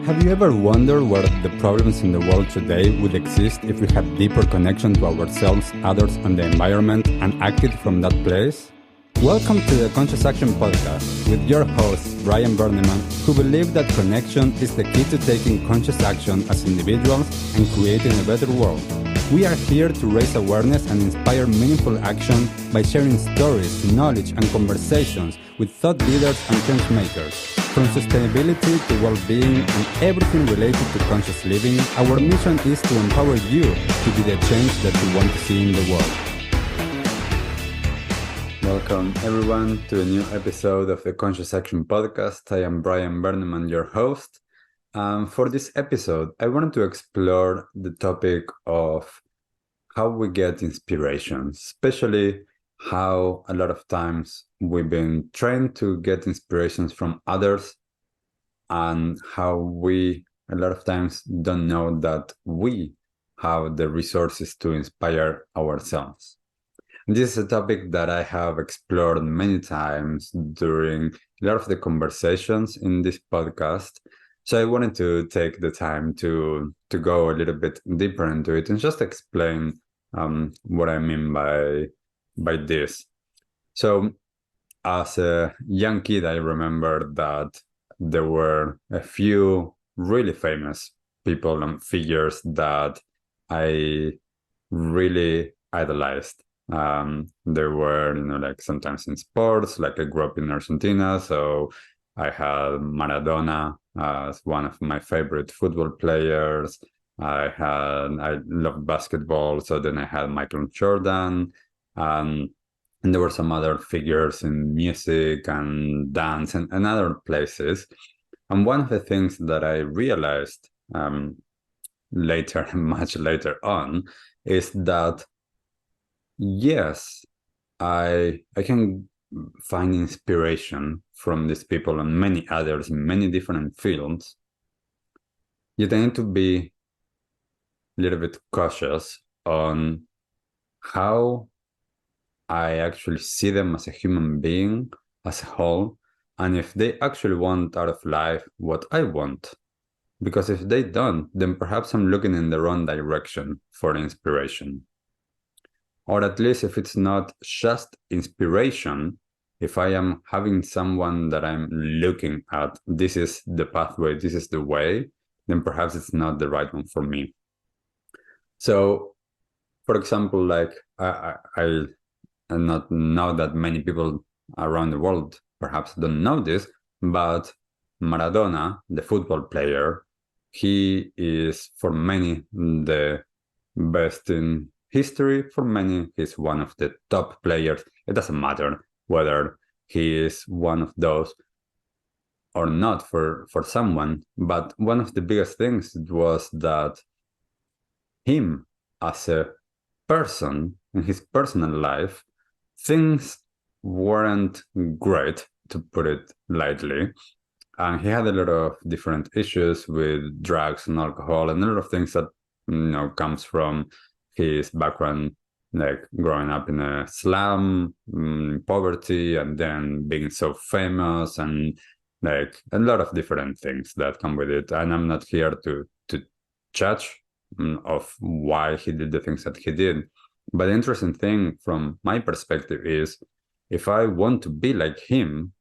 Have you ever wondered where the problems in the world today would exist if we had deeper connection to ourselves, others, and the environment and acted from that place? Welcome to the Conscious Action Podcast with your host, Brian Berneman, who believe that connection is the key to taking conscious action as individuals and creating a better world. We are here to raise awareness and inspire meaningful action by sharing stories, knowledge, and conversations with thought leaders and change makers. From sustainability to well-being and everything related to conscious living, our mission is to empower you to be the change that you want to see in the world. Welcome everyone to a new episode of the Conscious Action Podcast. I am Brian Berneman, your host. For this episode, I wanted to explore the topic of how we get inspiration, especially how a lot of times we've been trained to get inspirations from others and how we a lot of times don't know that we have the resources to inspire ourselves. This is a topic that I have explored many times during a lot of the conversations in this podcast. So I wanted to take the time to go a little bit deeper into it and just explain what I mean by this. So as a young kid, I remember that there were a few really famous people and figures that I really idolized. They were, like sometimes in sports, like I grew up in Argentina, so I had Maradona as one of my favorite football players. I loved basketball, so then I had Michael Jordan, and there were some other figures in music and dance and other places. And one of the things that I realized later, much later on, is that yes, I can find inspiration from these people and many others in many different fields. Yet I need to be a little bit cautious on how I actually see them as a human being, as a whole, and if they actually want out of life what I want. Because if they don't, then perhaps I'm looking in the wrong direction for inspiration. Or at least if it's not just inspiration, if I am having someone that I'm looking at, this is the pathway, this is the way, then perhaps it's not the right one for me. So, for example, like I not know that many people around the world perhaps don't know this, but Maradona, the football player, he is for many the best in history. For many, he's one of the top players. It doesn't matter whether he is one of those or not for someone, but one of the biggest things was that him as a person in his personal life, things weren't great, to put it lightly. And he had a lot of different issues with drugs and alcohol and a lot of things that comes from his background, like growing up in a slum, poverty, and then being so famous, and like a lot of different things that come with it. And I'm not here to judge of why he did the things that he did. But the interesting thing from my perspective is, if I want to be like him,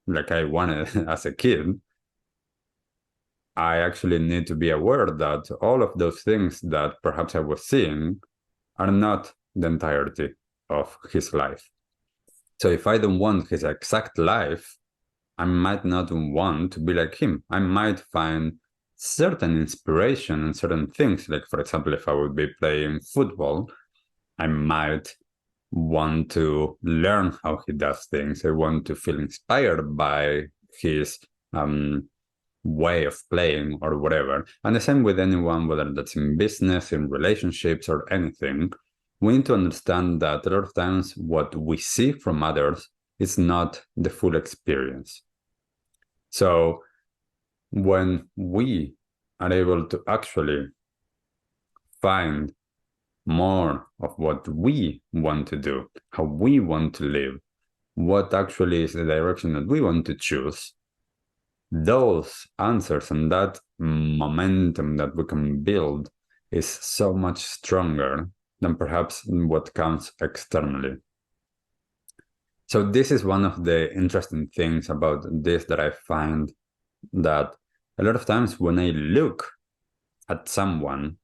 like I wanted as a kid, I actually need to be aware that all of those things that perhaps I was seeing are not the entirety of his life. So if I don't want his exact life, I might not want to be like him. I might find certain inspiration in certain things. Like, for example, if I would be playing football, I might want to learn how he does things. I want to feel inspired by his way of playing or whatever. And the same with anyone, whether that's in business, in relationships, or anything. We need to understand that a lot of times what we see from others is not the full experience. So when we are able to actually find more of what we want to do, how we want to live, what actually is the direction that we want to choose, those answers and that momentum that we can build is so much stronger than perhaps what comes externally. So this is one of the interesting things about this that I find, that a lot of times when I look at someone,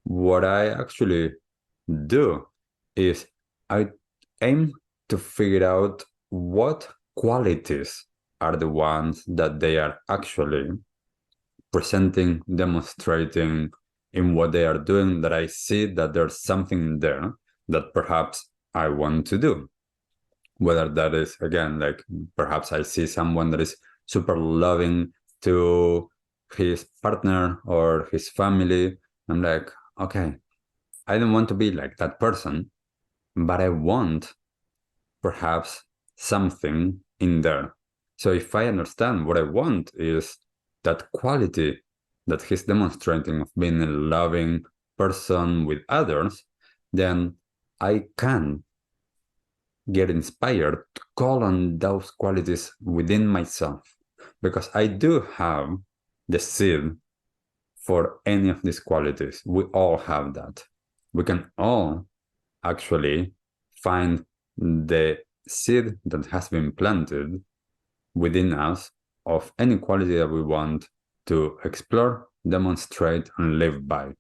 what I actually do is I aim to figure out what qualities are the ones that they are actually presenting, demonstrating in what they are doing, that I see that there's something there that perhaps I want to do. Whether that is, again, like perhaps I see someone that is super loving to his partner or his family. I'm like, okay, I don't want to be like that person, but I want perhaps something in there. So if I understand what I want is that quality that he's demonstrating of being a loving person with others, then I can get inspired to call on those qualities within myself, because I do have the seed for any of these qualities. We all have that. We can all actually find the seed that has been planted within us of any quality that we want to explore, demonstrate, and live by.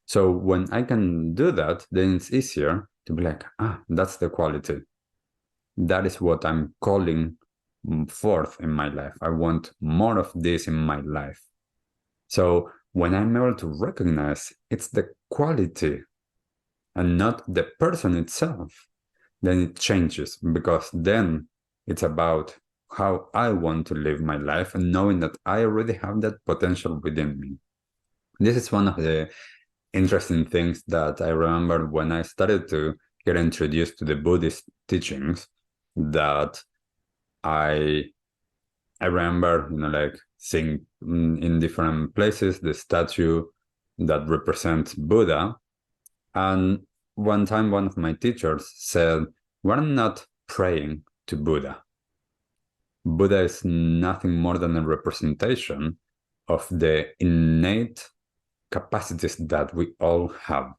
So when I can do that, then it's easier to be like, that's the quality. That is what I'm calling forth in my life. I want more of this in my life. So when I'm able to recognize it's the quality and not the person itself, then it changes, because then it's about how I want to live my life and knowing that I already have that potential within me. This is one of the interesting things that I remember when I started to get introduced to the Buddhist teachings, that I remember, like seeing in different places the statue that represents Buddha. And one time, one of my teachers said, we're not praying to Buddha. Buddha is nothing more than a representation of the innate capacities that we all have.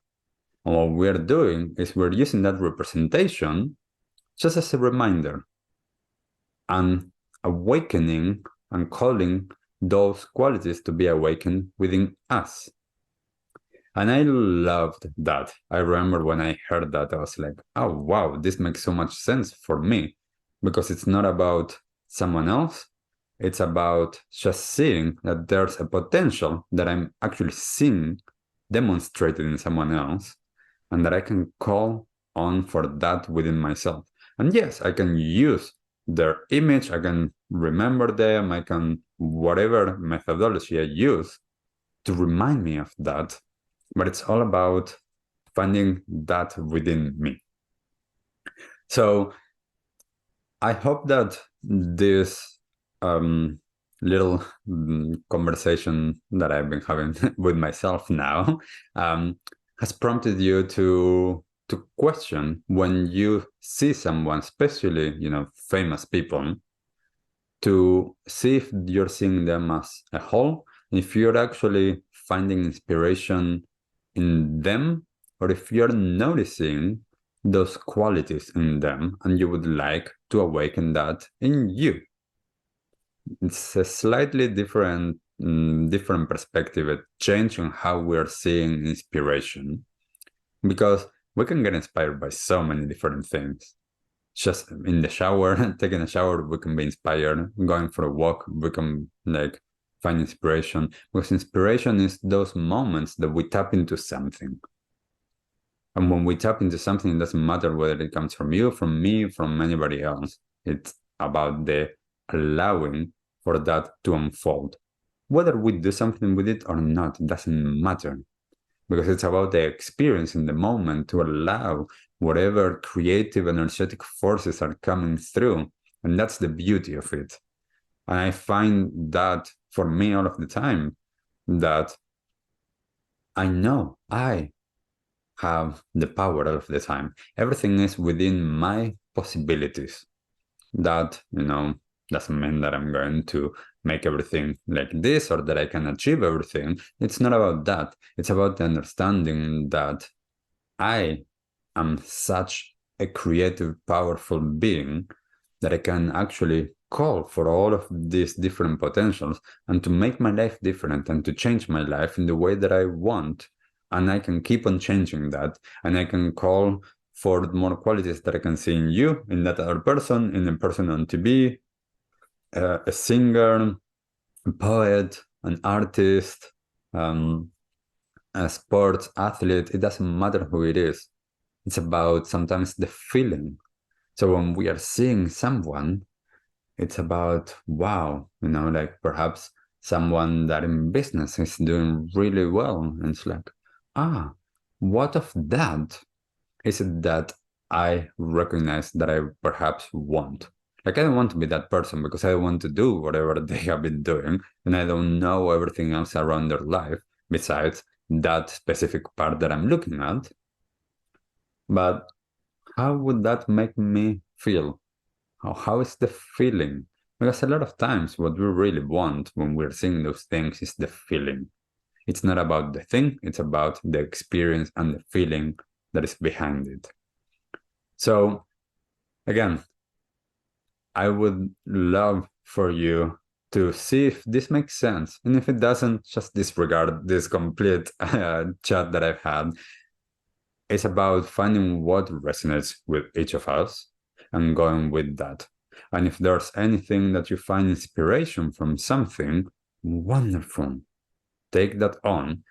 And what we're doing is we're using that representation just as a reminder and awakening and calling those qualities to be awakened within us. And I loved that. I remember when I heard that, I was like, oh, wow, this makes so much sense for me, because it's not about someone else. It's about just seeing that there's a potential that I'm actually seeing demonstrated in someone else, and that I can call on for that within myself. And yes, I can use their image, I can remember them, I can, whatever methodology I use to remind me of that, but it's all about finding that within me. So I hope that this little conversation that I've been having with myself now has prompted you to question, when you see someone, especially famous people, to see if you're seeing them as a whole, if you're actually finding inspiration in them, or if you're noticing those qualities in them and you would like to awaken that in you. It's a slightly different perspective, a change on how we're seeing inspiration, because we can get inspired by so many different things. Just in the shower, taking a shower, we can be inspired. Going for a walk, we can find inspiration, because inspiration is those moments that we tap into something. And when we tap into something, it doesn't matter whether it comes from you, from me, from anybody else. It's about the allowing for that to unfold. Whether we do something with it or not, it doesn't matter, because it's about the experience in the moment to allow whatever creative, energetic forces are coming through. And that's the beauty of it. And I find that for me all of the time, that I know I have the power all of the time. Everything is within my possibilities. That, Doesn't mean that I'm going to make everything like this or that I can achieve everything. It's not about that. It's about the understanding that I am such a creative, powerful being that I can actually call for all of these different potentials and to make my life different and to change my life in the way that I want. And I can keep on changing that. And I can call for more qualities that I can see in you, in that other person, in a person on TV, a singer, a poet, an artist, a sports athlete. It doesn't matter who it is. It's about sometimes the feeling. So when we are seeing someone, it's about, wow, like perhaps someone that in business is doing really well. And it's like, what of that is it that I recognize that I perhaps want? Like, I don't want to be that person because I don't want to do whatever they have been doing. And I don't know everything else around their life besides that specific part that I'm looking at. But how would that make me feel? How is the feeling? Because a lot of times what we really want when we're seeing those things is the feeling. It's not about the thing, it's about the experience and the feeling that is behind it. So again, I would love for you to see if this makes sense. And if it doesn't, just disregard this complete chat that I've had. It's about finding what resonates with each of us and going with that. And if there's anything that you find inspiration from something, wonderful. Take that on.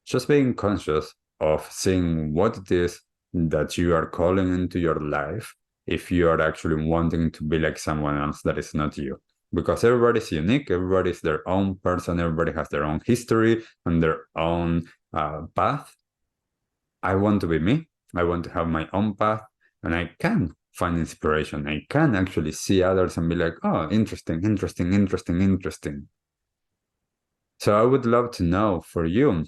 Just being conscious of seeing what it is that you are calling into your life if you are actually wanting to be like someone else that is not you. Because everybody's unique, everybody's their own person, everybody has their own history and their own path. I want to be me. I want to have my own path, and I can find inspiration. I can actually see others and be like, oh, interesting. So I would love to know for you,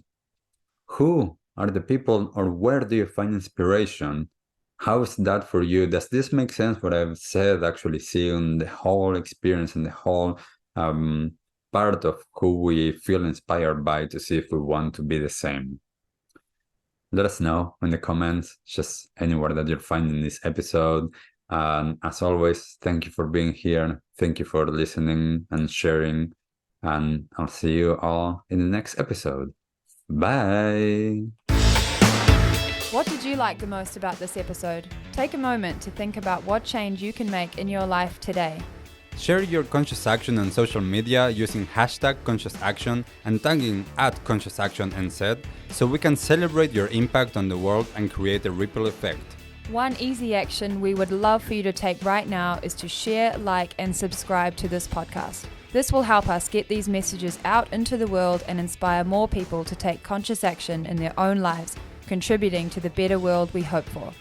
who are the people or where do you find inspiration? How is that for you? Does this make sense what I've said, actually seeing the whole experience and the whole part of who we feel inspired by to see if we want to be the same? Let us know in the comments, just anywhere that you're finding this episode. And as always, thank you for being here. Thank you for listening and sharing. And I'll see you all in the next episode. Bye. What did you like the most about this episode? Take a moment to think about what change you can make in your life today. Share your conscious action on social media using #ConsciousAction and tagging @ConsciousActionNZ so we can celebrate your impact on the world and create a ripple effect. One easy action we would love for you to take right now is to share, like, and subscribe to this podcast. This will help us get these messages out into the world and inspire more people to take conscious action in their own lives, contributing to the better world we hope for.